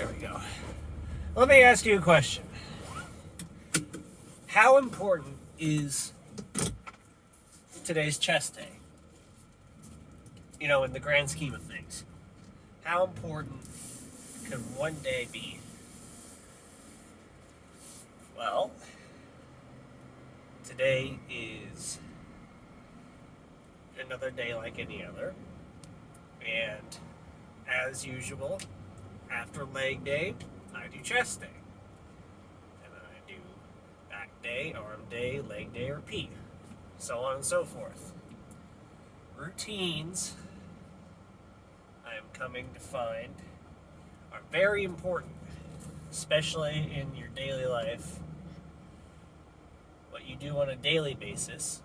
There we go. Let me ask you a question. How important is today's chest day? You know, in the grand scheme of things. How important could one day be? Well, today is another day like any other. And as usual, after leg day, I do chest day. And then I do back day, arm day, leg day, repeat. So on and so forth. Routines, I am coming to find, are very important, especially in your daily life. What you do on a daily basis,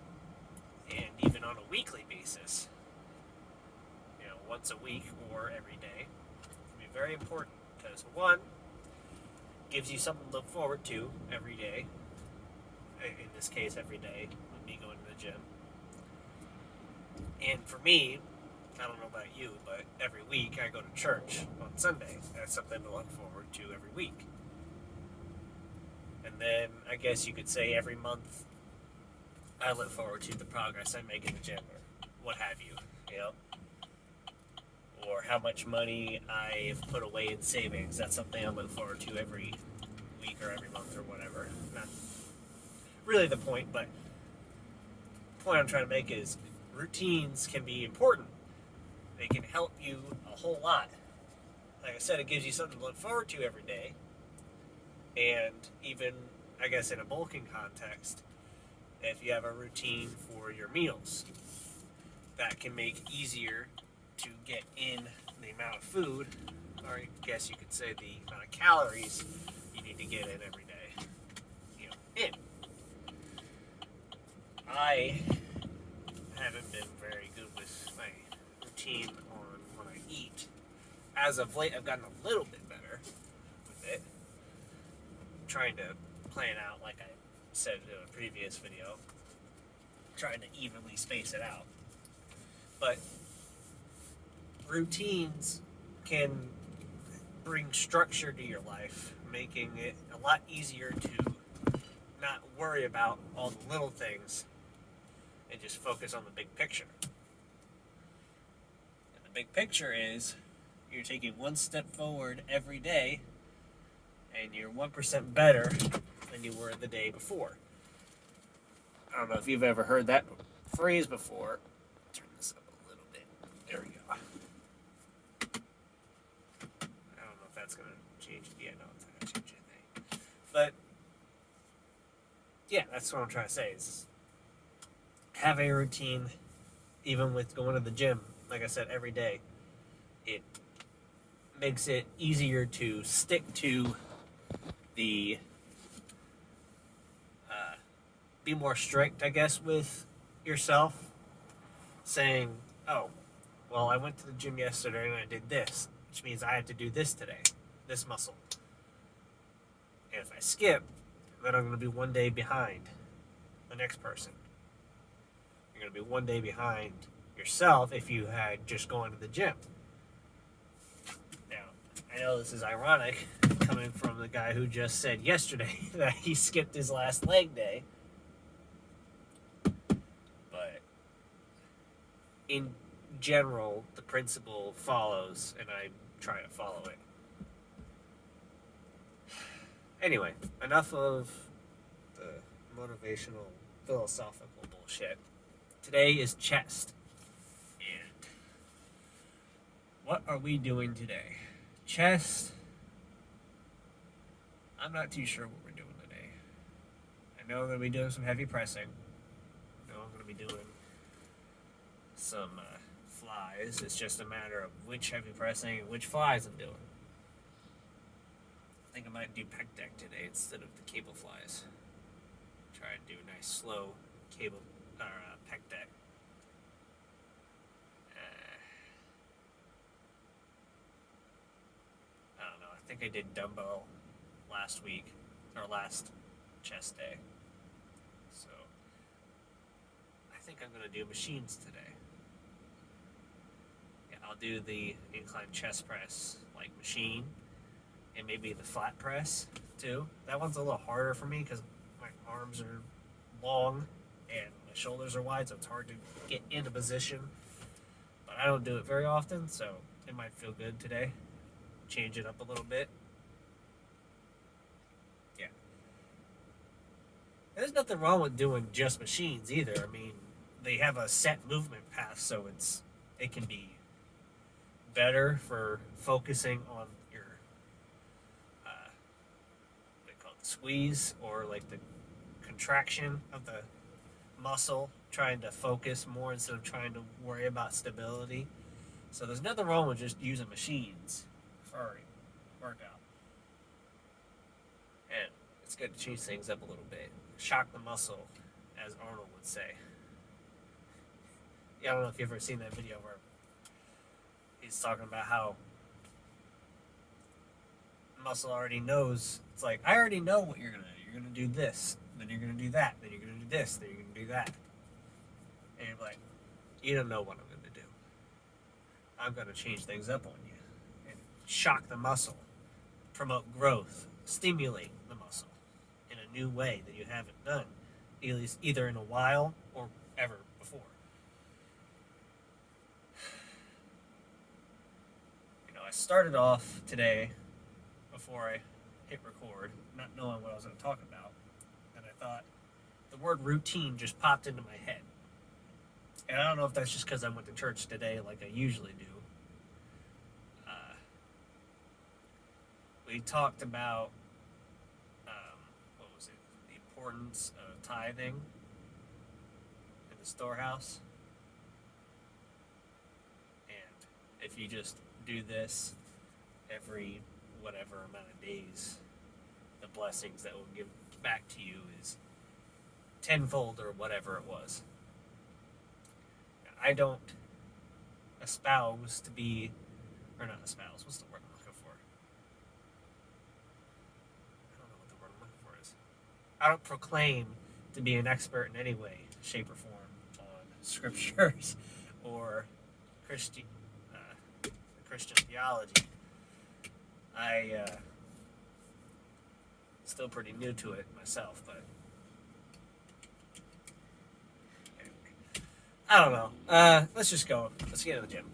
and even on a weekly basis, you know, once a week or every day, can be very important because, one, gives you something to look forward to every day. In this case, every day, with me going to the gym. And for me, I don't know about you, but every week I go to church on Sunday. That's something to look forward to every week. And then I guess you could say every month I look forward to the progress I make in the gym or what have you, you know? Or how much money I've put away in savings. That's something I look forward to every week or every month or whatever. Not really the point, but the point I'm trying to make is routines can be important. They can help you a whole lot. Like I said, it gives you something to look forward to every day. And even, I guess, in a bulking context, if you have a routine for your meals, that can make it easier to get in the amount of food, or I guess you could say the amount of calories you need to get in every day. You know, in. I haven't been very good with my routine on when I eat. As of late, I've gotten a little bit better with it. I'm trying to plan out, like I said in a previous video, trying to evenly space it out. But routines can bring structure to your life, making it a lot easier to not worry about all the little things and just focus on the big picture. And the big picture is you're taking one step forward every day and you're 1% better than you were the day before. I don't know if you've ever heard that phrase before. Turn this up a little bit. There we go. I don't know if that's going to change it. Yeah, no, it's not going to change anything. But yeah, that's what I'm trying to say is have a routine, even with going to the gym, like I said, every day. It makes it easier to stick to the, be more strict, I guess, with yourself, saying, oh, well, I went to the gym yesterday and I did this, which means I have to do this today, this muscle. And if I skip, then I'm going to be one day behind the next person. You're going to be one day behind yourself if you had just gone to the gym. Now, I know this is ironic coming from the guy who just said yesterday that he skipped his last leg day. But in general, the principle follows, and I try to follow it. Anyway, enough of the motivational, philosophical bullshit. Today is chest. And what are we doing today? Chest. I'm not too sure what we're doing today. I know I'm going to be doing some heavy pressing. I know I'm going to be doing some flies. It's just a matter of which heavy pressing and which flies I'm doing. I think I might do pec deck today instead of the cable flies. Try to do a nice slow cable or pec deck. I don't know. I think I did dumbbell last week or last chest day. So I think I'm gonna do machines today. Yeah, I'll do the incline chest press like machine. maybe the flat press too. That one's a little harder for me because my arms are long and my shoulders are wide, so it's hard to get into position. But I don't do it very often, so it might feel good today. Change it up a little bit. Yeah. There's nothing wrong with doing just machines either. I mean, they have a set movement path, so it can be better for focusing on your what they call it, squeeze, or like the contraction of the muscle, trying to focus more instead of trying to worry about stability. So there's nothing wrong with just using machines for a workout. And it's good to change things up a little bit. Shock the muscle, as Arnold would say. Yeah, I don't know if you've ever seen that video where he's talking about how muscle already knows. It's like, I already know what you're going to do. You're going to do this, then you're going to do that, then you're going to do this, then you're going to do that. And you're like, you don't know what I'm going to do. I'm going to change things up on you and shock the muscle, promote growth, stimulate the muscle in a new way that you haven't done, at least either in a while or ever before. I started off today before I hit record, not knowing what I was going to talk about, and I thought the word routine just popped into my head. And I don't know if that's just because I went to church today like I usually do. We talked about, what was it, the importance of tithing in the storehouse. And if you just do this every whatever amount of days, the blessings that will give back to you is tenfold or whatever it was. I don't espouse to be, or not espouse, what's the word I'm looking for? I don't know what the word I'm looking for is. I don't proclaim to be an expert in any way, shape, or form on scriptures or Christian theology. I still pretty new to it myself, but anyway. I don't know. Let's just go. Let's get to the gym.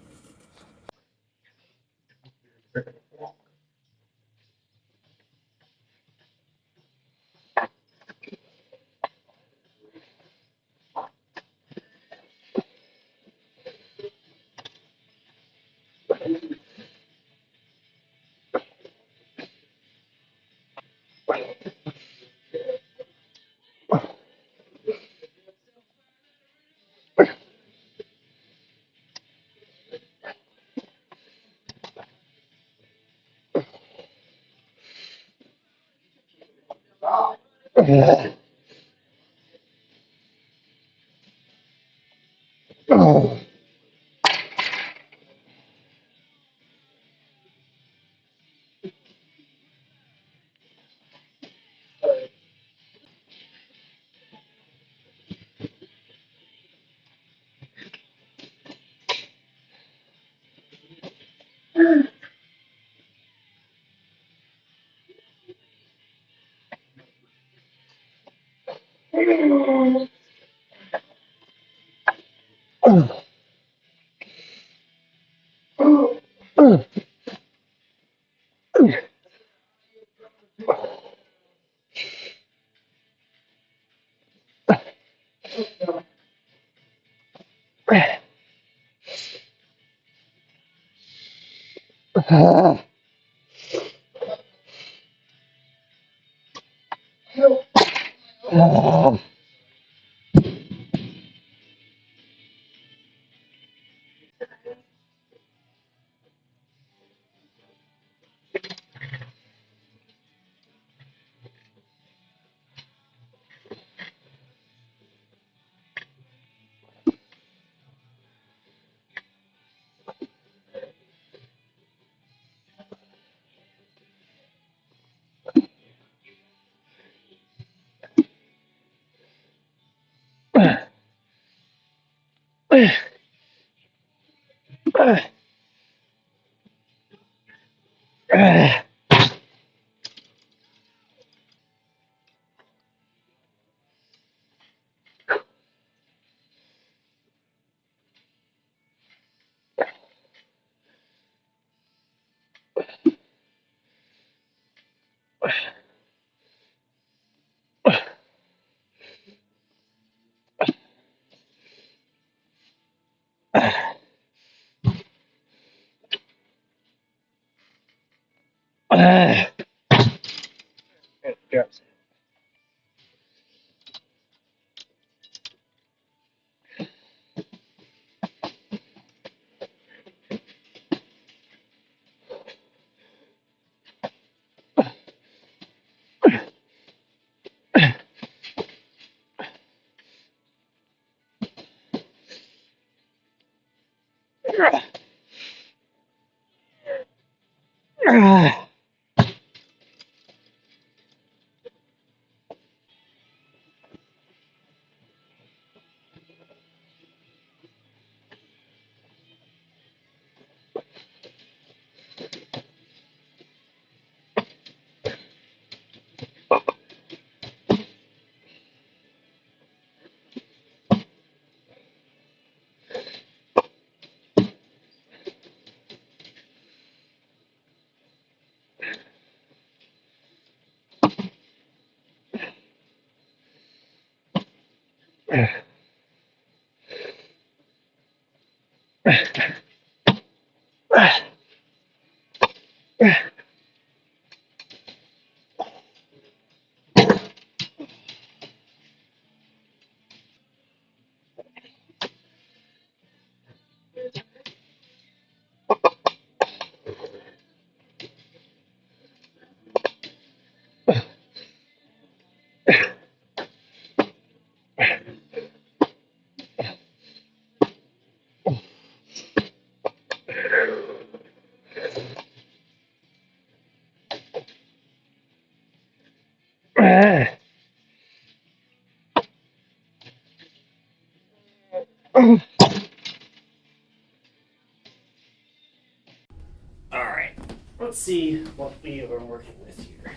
Alright, let's see what we are working with here.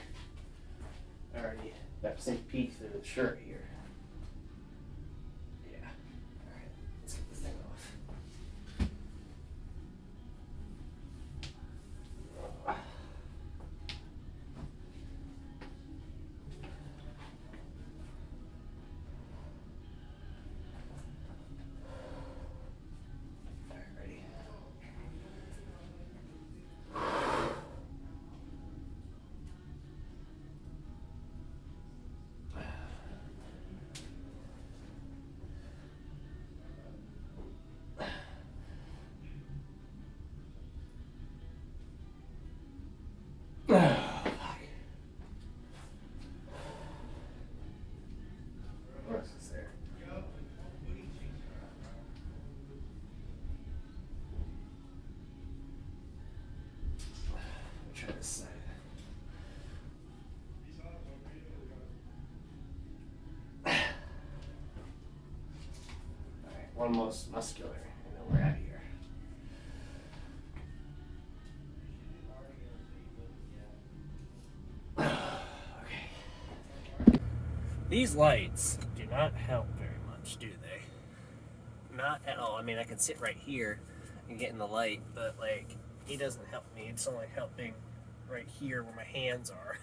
I already got a sneak peek through the shirt here. Yeah. Alright, let's get the thing off. Try this side. Alright, one most muscular, and then we're out of here. Okay. These lights do not help very much, do they? Not at all. I mean, I can sit right here and get in the light, but like, he doesn't help me. It's only helping right here where my hands are.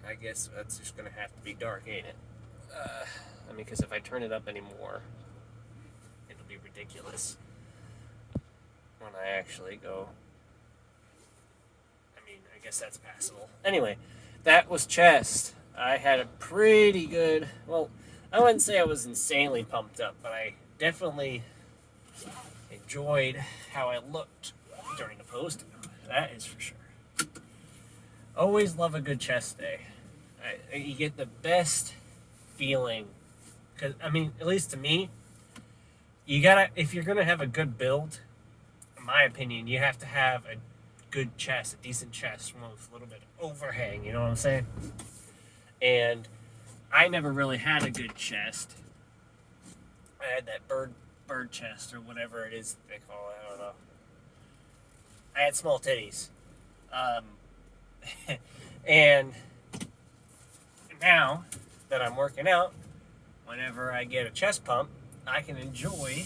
I guess that's just gonna have to be dark, ain't it? I mean, because if I turn it up anymore, it'll be ridiculous when I actually go. I mean, I guess that's passable. Anyway, that was chest. I had a pretty good, well, I wouldn't say I was insanely pumped up, but I definitely enjoyed how I looked during the post. That is for sure. Always love a good chest day. You get the best feeling, because I mean, at least to me, you gotta, if you're gonna have a good build, in my opinion, you have to have a good chest, a decent chest, one with a little bit of overhang. You know what I'm saying? And I never really had a good chest. I had that bird chest or whatever it is they call it. I don't know. I had small titties. And now that I'm working out, whenever I get a chest pump, I can enjoy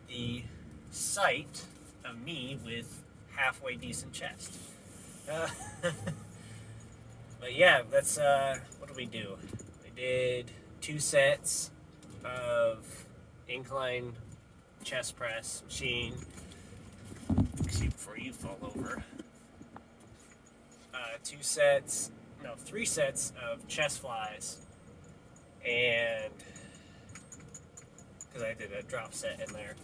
the sight of me with halfway decent chest. But yeah, that's, what did we do? We did 2 sets of incline chest press machine. Excuse me before all over. 3 sets of chest flies, and because I did a drop set in there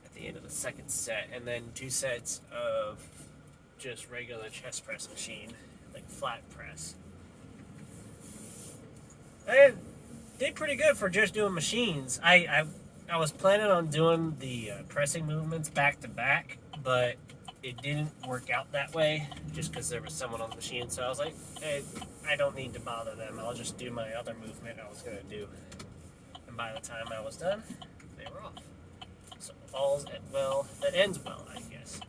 at the end of the second set, and then 2 sets of just regular chest press machine, like flat press. I did pretty good for just doing machines. I was planning on doing the pressing movements back to back, but it didn't work out that way just because there was someone on the machine. So I was like, hey, I don't need to bother them. I'll just do my other movement I was going to do. And by the time I was done, they were off. So all's well that ends well, I guess.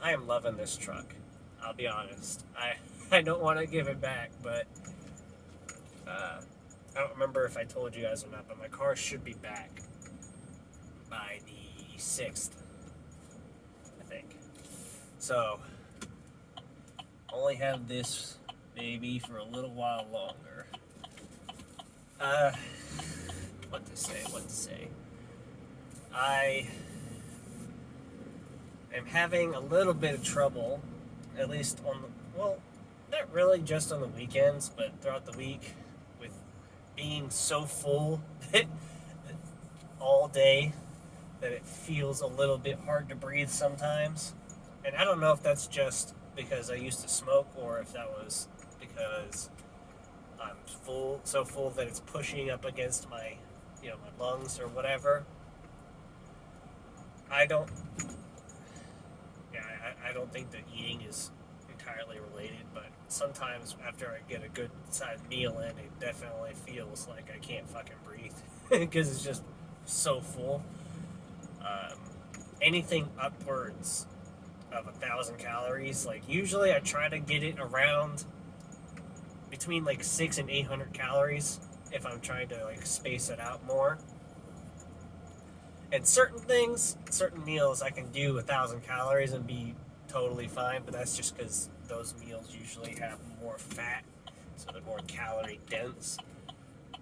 I am loving this truck. I'll be honest. I don't want to give it back, but I don't remember if I told you guys or not, but my car should be back by the 6th. So, only have this baby for a little while longer. What to say? I am having a little bit of trouble, at least on the, well, not really just on the weekends, but throughout the week, with being so full all day that it feels a little bit hard to breathe sometimes. And I don't know if that's just because I used to smoke or if that was because I'm so full that it's pushing up against my, my lungs or whatever. I don't think that eating is entirely related, but sometimes after I get a good sized meal in, it definitely feels like I can't fucking breathe because it's just so full. Anything upwards of 1,000 calories, like usually I try to get it around between like 600 and 800 calories if I'm trying to like space it out more. And certain meals I can do 1,000 calories and be totally fine, but that's just because those meals usually have more fat, so they're more calorie dense.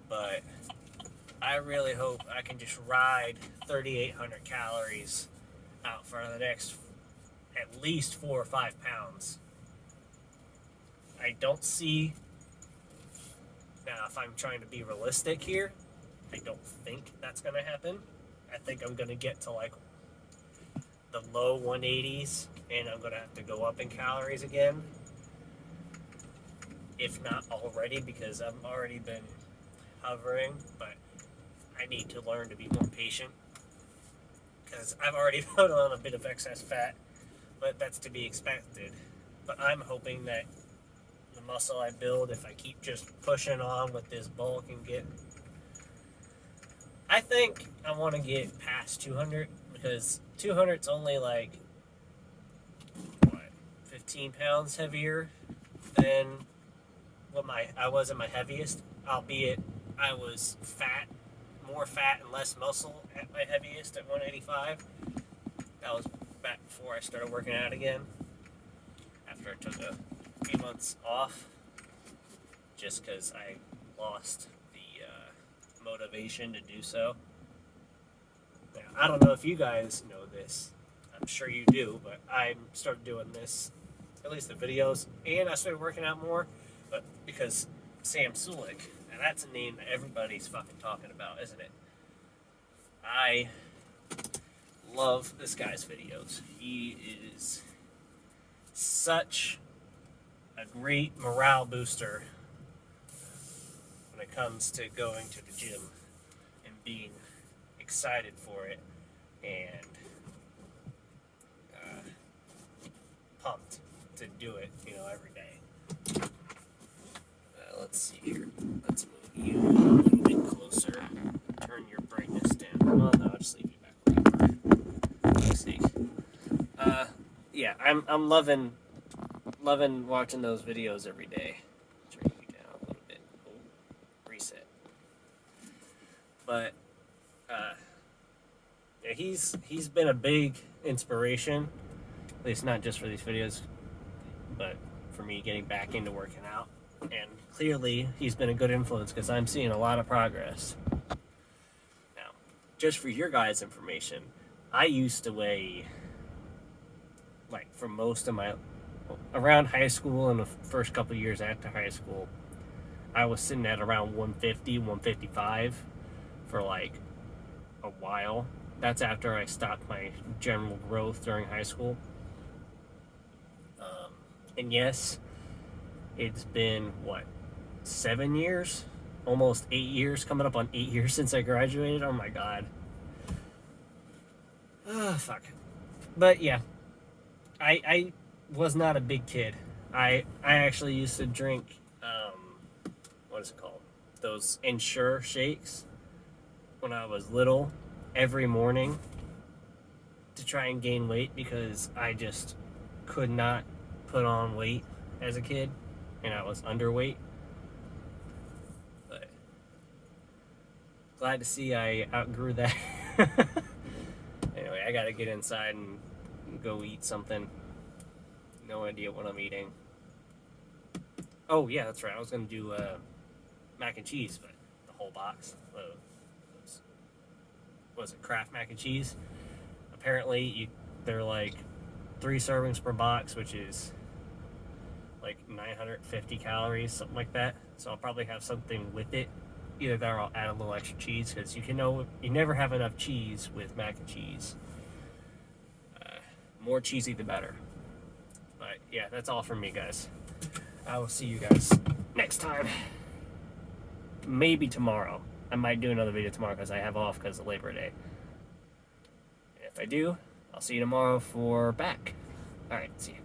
But I really hope I can just ride 3,800 calories out for the next at least 4 or 5 pounds. I don't see, now if I'm trying to be realistic here, I don't think that's going to happen. I think I'm going to get to like the low 180s, and I'm going to have to go up in calories again. If not already, because I've already been hovering, but I need to learn to be more patient, because I've already put on a bit of excess fat, but that's to be expected. But I'm hoping that the muscle I build, if I keep just pushing on with this bulk and I think I want to get past 200, because 200's only like, 15 pounds heavier than what I was at my heaviest, albeit I was more fat and less muscle at my heaviest at 185. That was back before I started working out again, after I took a few months off, just because I lost the motivation to do so. Now, I don't know if you guys know this. I'm sure you do, but I started doing this, at least the videos, and I started working out more, but because Sam Sulik, and that's a name that everybody's fucking talking about, isn't it? I love this guy's videos. He is such a great morale booster when it comes to going to the gym and being excited for it and pumped to do it, every day. Let's see here. Let's move you a little bit closer. Turn your brightness down. Well, no, I'll just leave you back where you are. Let's see. Yeah, I'm loving watching those videos every day. Turn you down a little bit. Oh, reset. But yeah, he's been a big inspiration, at least not just for these videos, but for me getting back into working out. And clearly, he's been a good influence because I'm seeing a lot of progress. Now, just for your guys' information, I used to weigh like for most of my around high school and the first couple of years after high school, I was sitting at around 150, 155 for like a while. That's after I stopped my general growth during high school. And yes, it's been what, 7 years, almost 8 years, coming up on 8 years since I graduated. Oh my god. Oh fuck. But yeah, I was not a big kid. I actually used to drink what is it called? Those Ensure shakes when I was little every morning to try and gain weight because I just could not put on weight as a kid and I was underweight. But glad to see I outgrew that. Anyway, I gotta get inside and go eat something. No idea what I'm eating. Oh yeah, that's right. I was gonna do mac and cheese, but the whole box. Was it Kraft mac and cheese? Apparently, they're like 3 servings per box, which is like 950 calories, something like that. So I'll probably have something with it. Either that or I'll add a little extra cheese because you never have enough cheese with mac and cheese. More cheesy the better. But yeah, that's all from me, guys. I will see you guys next time. Maybe tomorrow. I might do another video tomorrow because I have off because of Labor Day. And if I do, I'll see you tomorrow for back. Alright, see you.